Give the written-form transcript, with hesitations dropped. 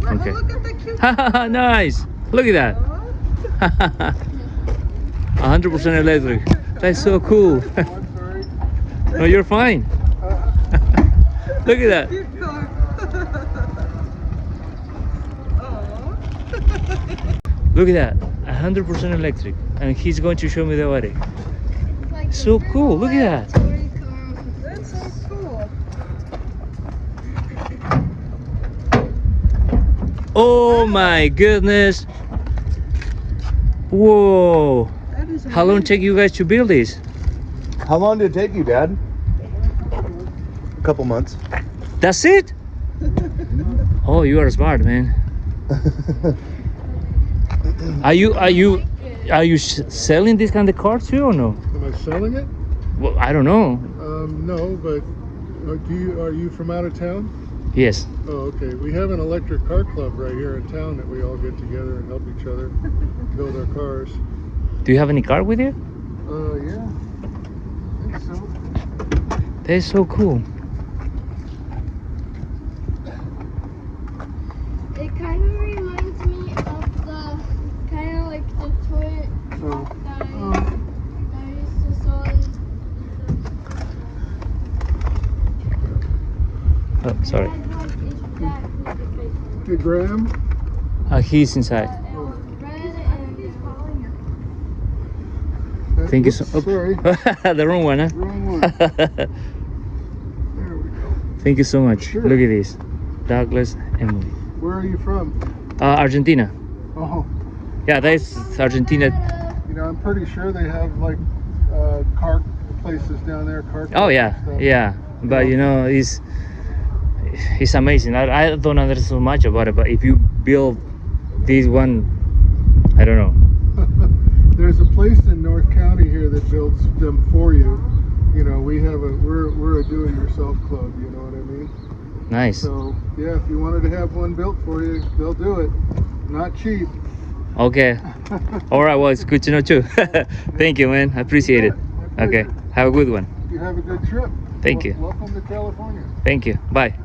Okay. Look at the cute. Nice. Look at that. 100% electric. That's so cool. No, you're fine. Look at that. Cute car. Aw. Look at that. 100% electric. And he's going to show me the body. So cool. Look at that. That's so cool. Oh my goodness. Whoa. That is How long take you guys to build this? How long did it take you, Dad? A couple months. That's it? Oh, you are smart, man. Are you selling this kind of car too or no? Am I selling it? Well, I don't know. No, but are you from out of town? Yes. Oh, okay. We have an electric car club right here in town that we all get together and help each other build our cars. Do you have any car with you? Yeah. I think so. That's so cool. It kind of reminds me of the kind of like the toy So, that I used to saw in Oh, sorry. It had, like, exactly the hey, Graham. He's inside. it was red and Thank you so Oops, sorry. The wrong one, huh? Wrong one. There we go. Thank you so much. Sure. Look at this. Douglas Emily. Where are you from? Argentina. Oh, Yeah, that's Argentina. you know, I'm pretty sure they have like car places down there. Car. Oh clubs yeah, and stuff. yeah. But you know, it's amazing. I don't understand so much about it, but if you build this one, I don't know. There's a place in North County here that builds them for you. You know, we're a do-it-yourself club. You know what I mean? Nice. So yeah, if you wanted to have one built for you, they'll do it. Not cheap. Okay. All right. Well, it's good to know too. Thank you, man. I appreciate it. My Okay. pleasure. Have a good one. You have a good trip. Thank you. Welcome to California. Thank you. Bye.